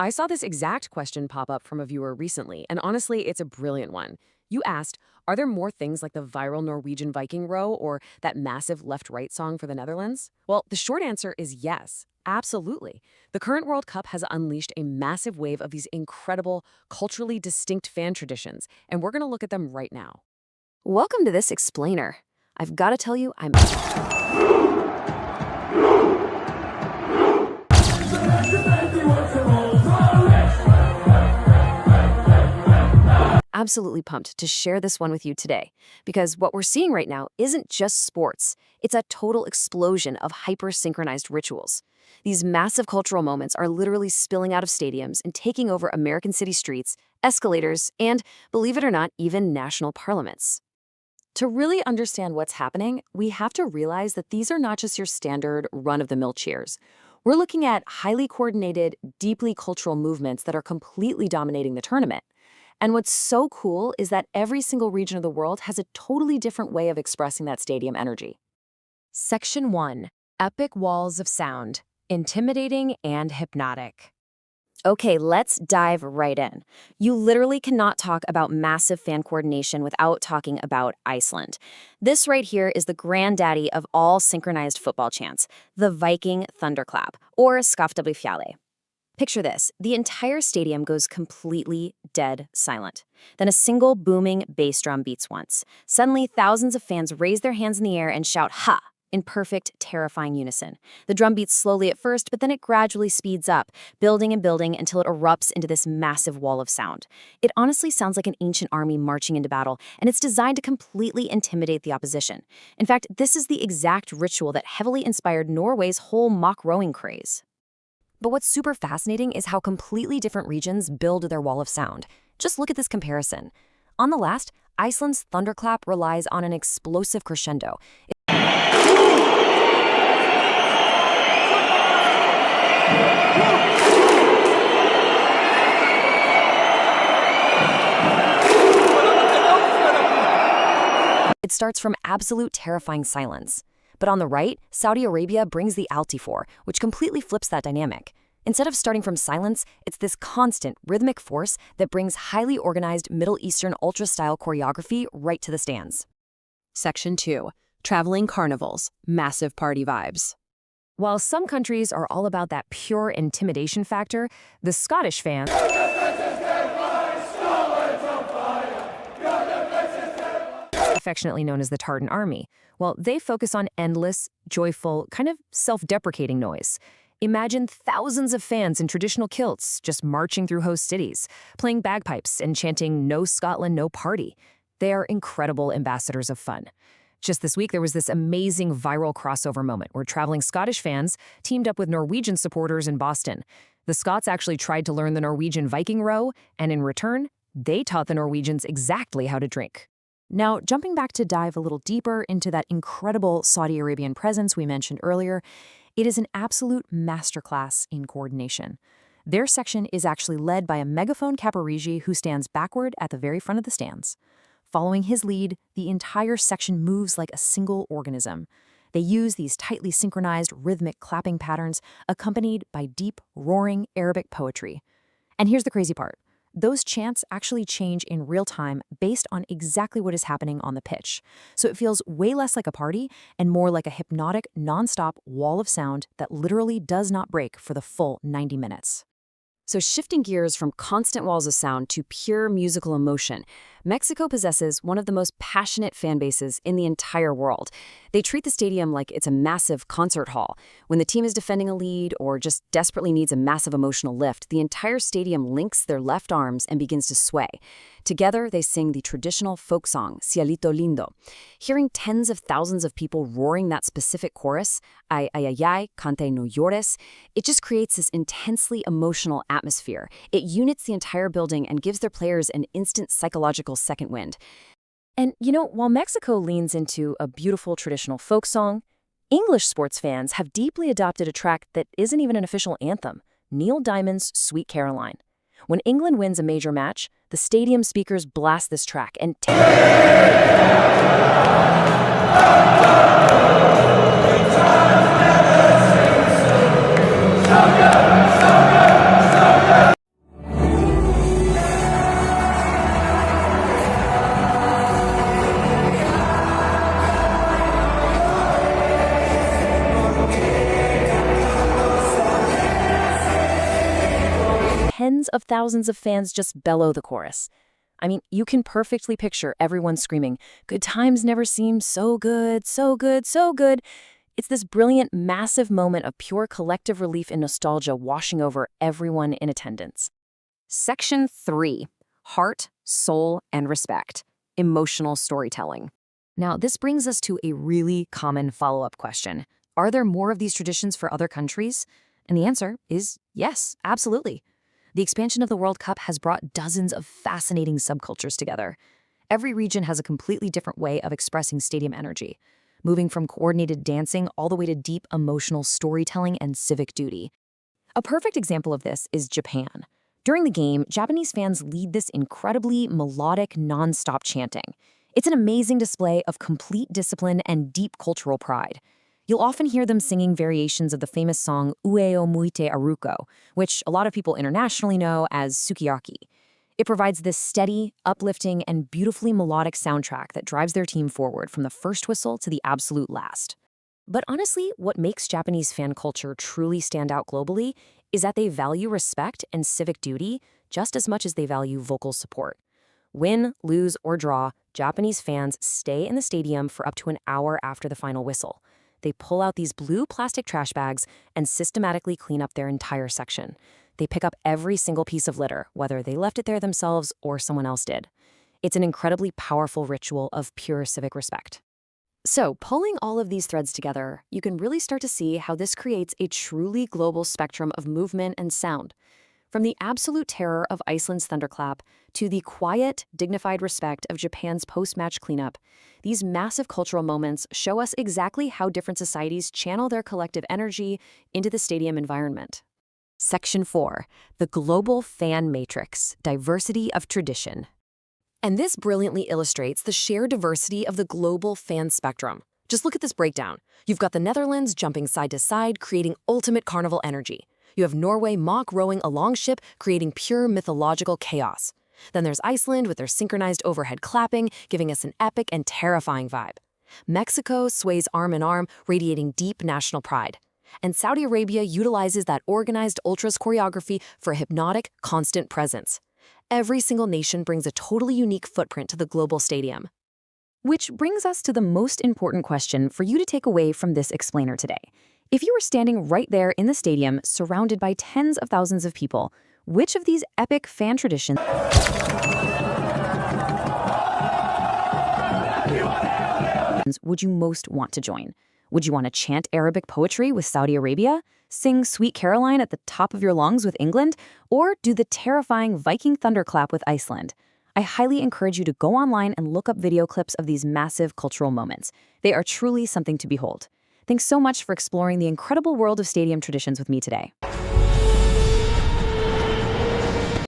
I saw this exact question pop up from a viewer recently, and honestly, it's a brilliant one. You asked, are there more things like the viral Norwegian Viking Row or that massive left-right song for the Netherlands? Well, the short answer is yes, absolutely. The current World Cup has unleashed a massive wave of these incredible, culturally distinct fan traditions, and we're going to look at them right now. Welcome to this explainer. I've got to tell you, I'm absolutely pumped to share this one with you today, because what we're seeing right now isn't just sports. It's a total explosion of hyper-synchronized rituals. These massive cultural moments are literally spilling out of stadiums and taking over American city streets, escalators, and, believe it or not, even national parliaments. To really understand what's happening, we have to realize that these are not just your standard run-of-the-mill cheers. We're looking at highly coordinated, deeply cultural movements that are completely dominating the tournament. And what's so cool is that every single region of the world has a totally different way of expressing that stadium energy. Section 1. Epic Walls of Sound. Intimidating and hypnotic. Okay, let's dive right in. You literally cannot talk about massive fan coordination without talking about Iceland. This right here is the granddaddy of all synchronized football chants, the Viking thunderclap, or Skaftabli. Picture this, the entire stadium goes completely dead silent. Then a single booming bass drum beats once. Suddenly, thousands of fans raise their hands in the air and shout, "Ha!" in perfect, terrifying unison. The drum beats slowly at first, but then it gradually speeds up, building and building until it erupts into this massive wall of sound. It honestly sounds like an ancient army marching into battle, and it's designed to completely intimidate the opposition. In fact, this is the exact ritual that heavily inspired Norway's whole mock rowing craze. But what's super fascinating is how completely different regions build their wall of sound. Just look at this comparison. On the left, Iceland's thunderclap relies on an explosive crescendo. It starts from absolute terrifying silence. But on the right, Saudi Arabia brings the altifor, which completely flips that dynamic. Instead of starting from silence, it's this constant, rhythmic force that brings highly organized Middle Eastern ultra-style choreography right to the stands. Section 2. Traveling carnivals. Massive party vibes. While some countries are all about that pure intimidation factor, the Scottish fans, affectionately known as the Tartan Army, well, they focus on endless, joyful, kind of self-deprecating noise. Imagine thousands of fans in traditional kilts just marching through host cities, playing bagpipes and chanting "No Scotland, no party." They are incredible ambassadors of fun. Just this week, there was this amazing viral crossover moment where traveling Scottish fans teamed up with Norwegian supporters in Boston. The Scots actually tried to learn the Norwegian Viking Row, and in return, they taught the Norwegians exactly how to drink. Now, jumping back to dive a little deeper into that incredible Saudi Arabian presence we mentioned earlier, it is an absolute masterclass in coordination. Their section is actually led by a megaphone caparigi who stands backward at the very front of the stands. Following his lead, the entire section moves like a single organism. They use these tightly synchronized rhythmic clapping patterns accompanied by deep, roaring Arabic poetry. And here's the crazy part. Those chants actually change in real time based on exactly what is happening on the pitch. So it feels way less like a party and more like a hypnotic, nonstop wall of sound that literally does not break for the full 90 minutes. So shifting gears from constant walls of sound to pure musical emotion, Mexico possesses one of the most passionate fan bases in the entire world. They treat the stadium like it's a massive concert hall. When the team is defending a lead or just desperately needs a massive emotional lift, the entire stadium links their left arms and begins to sway. Together, they sing the traditional folk song, Cielito, Lindo. Hearing tens of thousands of people roaring that specific chorus, ay, ay, ay, ay, cante no llores, it just creates this intensely emotional atmosphere. It units the entire building and gives their players an instant psychological second wind. And, while Mexico leans into a beautiful traditional folk song, English sports fans have deeply adopted a track that isn't even an official anthem, Neil Diamond's Sweet Caroline. When England wins a major match, the stadium speakers blast this track and tens of thousands of fans just bellow the chorus. I mean, you can perfectly picture everyone screaming, "Good times never seem so good, so good, so good." It's this brilliant, massive moment of pure collective relief and nostalgia washing over everyone in attendance. Section 3. Heart, Soul, and Respect. Emotional Storytelling. Now, this brings us to a really common follow-up question. Are there more of these traditions for other countries? And the answer is yes, absolutely. The expansion of the World Cup has brought dozens of fascinating subcultures together. Every region has a completely different way of expressing stadium energy, moving from coordinated dancing all the way to deep emotional storytelling and civic duty. A perfect example of this is Japan. During the game, Japanese fans lead this incredibly melodic, non-stop chanting. It's an amazing display of complete discipline and deep cultural pride. You'll often hear them singing variations of the famous song Ue o Muite Aruko, which a lot of people internationally know as sukiyaki. It provides this steady, uplifting, and beautifully melodic soundtrack that drives their team forward from the first whistle to the absolute last. But honestly, what makes Japanese fan culture truly stand out globally is that they value respect and civic duty just as much as they value vocal support. Win, lose, or draw, Japanese fans stay in the stadium for up to an hour after the final whistle. They pull out these blue plastic trash bags and systematically clean up their entire section. They pick up every single piece of litter, whether they left it there themselves or someone else did. It's an incredibly powerful ritual of pure civic respect. So, pulling all of these threads together, you can really start to see how this creates a truly global spectrum of movement and sound. From the absolute terror of Iceland's thunderclap to the quiet, dignified respect of Japan's post-match cleanup, these massive cultural moments show us exactly how different societies channel their collective energy into the stadium environment. Section 4. The Global Fan Matrix, Diversity of Tradition. And this brilliantly illustrates the shared diversity of the global fan spectrum. Just look at this breakdown. You've got the Netherlands jumping side to side, creating ultimate carnival energy. You have Norway mock rowing a longship, creating pure mythological chaos. Then there's Iceland with their synchronized overhead clapping, giving us an epic and terrifying vibe. Mexico sways arm in arm, radiating deep national pride. And Saudi Arabia utilizes that organized ultras choreography for a hypnotic, constant presence. Every single nation brings a totally unique footprint to the global stadium. Which brings us to the most important question for you to take away from this explainer today. If you were standing right there in the stadium, surrounded by tens of thousands of people, which of these epic fan traditions would you most want to join? Would you want to chant Arabic poetry with Saudi Arabia, sing Sweet Caroline at the top of your lungs with England, or do the terrifying Viking thunderclap with Iceland? I highly encourage you to go online and look up video clips of these massive cultural moments. They are truly something to behold. Thanks so much for exploring the incredible world of stadium traditions with me today.